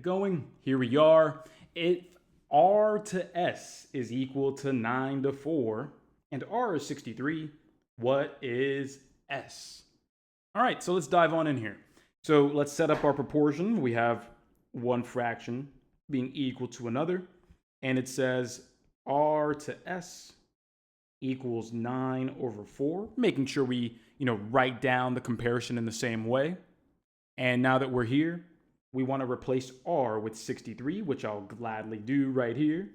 it going. Here we are. If r to s is equal to 9 to 4, and r is 63, what is s? All right, so let's dive on in here. So let's set up our proportion. We have one fraction being equal to another, and it says r to s equals 9 over 4, making sure we, write down the comparison in the same way. And now that we're here, we want to replace r with 63, which I'll gladly do right here.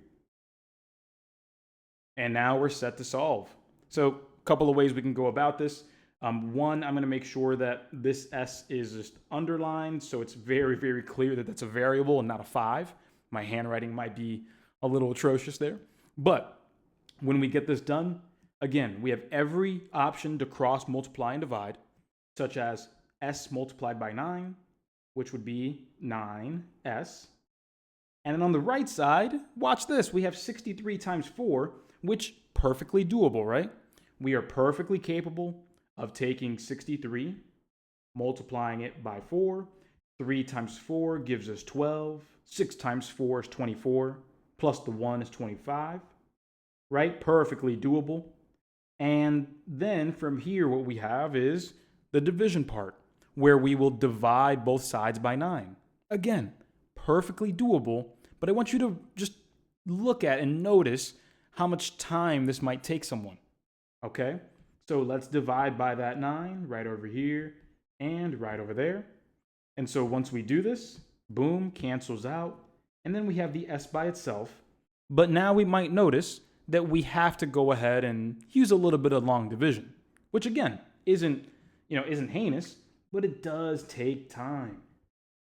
And now we're set to solve. So a couple of ways we can go about this. One, I'm going to make sure that this s is just underlined, so it's very, very clear that that's a variable and not a 5. My handwriting might be a little atrocious there. But when we get this done, again, we have every option to cross multiply and divide, such as s multiplied by 9, which would be 9s. And then on the right side, watch this, we have 63 times 4, which perfectly doable, right? We are perfectly capable of taking 63, multiplying it by 4. 3 times 4 gives us 12. 6 times 4 is 24, plus the 1 is 25, right? Perfectly doable. And then from here, what we have is the division part, where we will divide both sides by 9. Again, perfectly doable, but I want you to just look at and notice how much time this might take someone, okay? So let's divide by that 9 right over here and right over there. And so once we do this, boom, cancels out. And then we have the s by itself. But now we might notice that we have to go ahead and use a little bit of long division, which again, isn't heinous, but it does take time.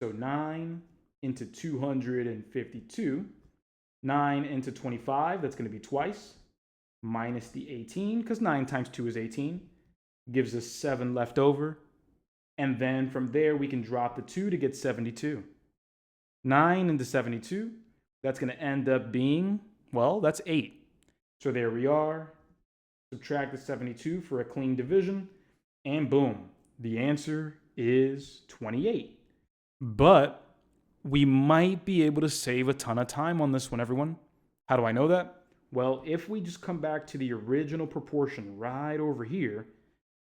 So 9 into 252, 9 into 25, that's going to be twice, minus the 18, because 9 times 2 is 18, gives us 7 left over. And then from there, we can drop the 2 to get 72. 9 into 72, that's going to end up being, well, that's 8. So there we are. Subtract the 72 for a clean division, and boom, the answer is 28. But we might be able to save a ton of time on this one, everyone. How do I know that? Well, if we just come back to the original proportion right over here,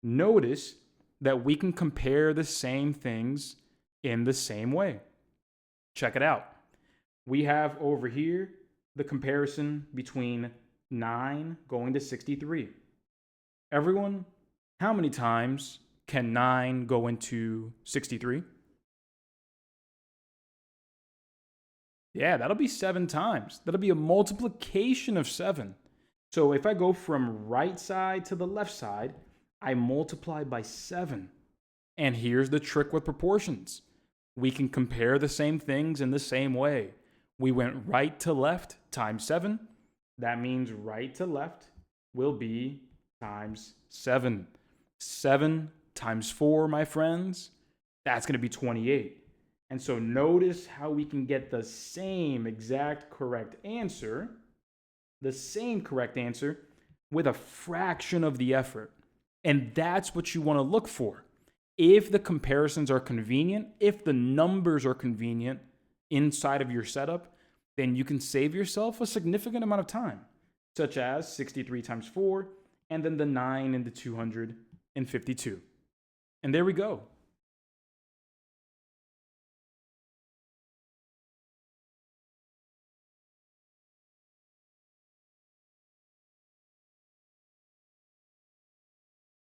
notice that we can compare the same things in the same way. Check it out. We have over here the comparison between 9 going to 63. Everyone, how many times can 9 go into 63? Yeah, that'll be 7 times. That'll be a multiplication of 7. So if I go from right side to the left side, I multiply by 7. And here's the trick with proportions. We can compare the same things in the same way. We went right to left times 7. That means right to left will be times 7. 7 times 4, my friends, that's going to be 28. And so notice how we can get the same exact correct answer, with a fraction of the effort. And that's what you want to look for. If the comparisons are convenient, if the numbers are convenient inside of your setup, then you can save yourself a significant amount of time, such as 63 times 4, and then the 9 into 252. And there we go.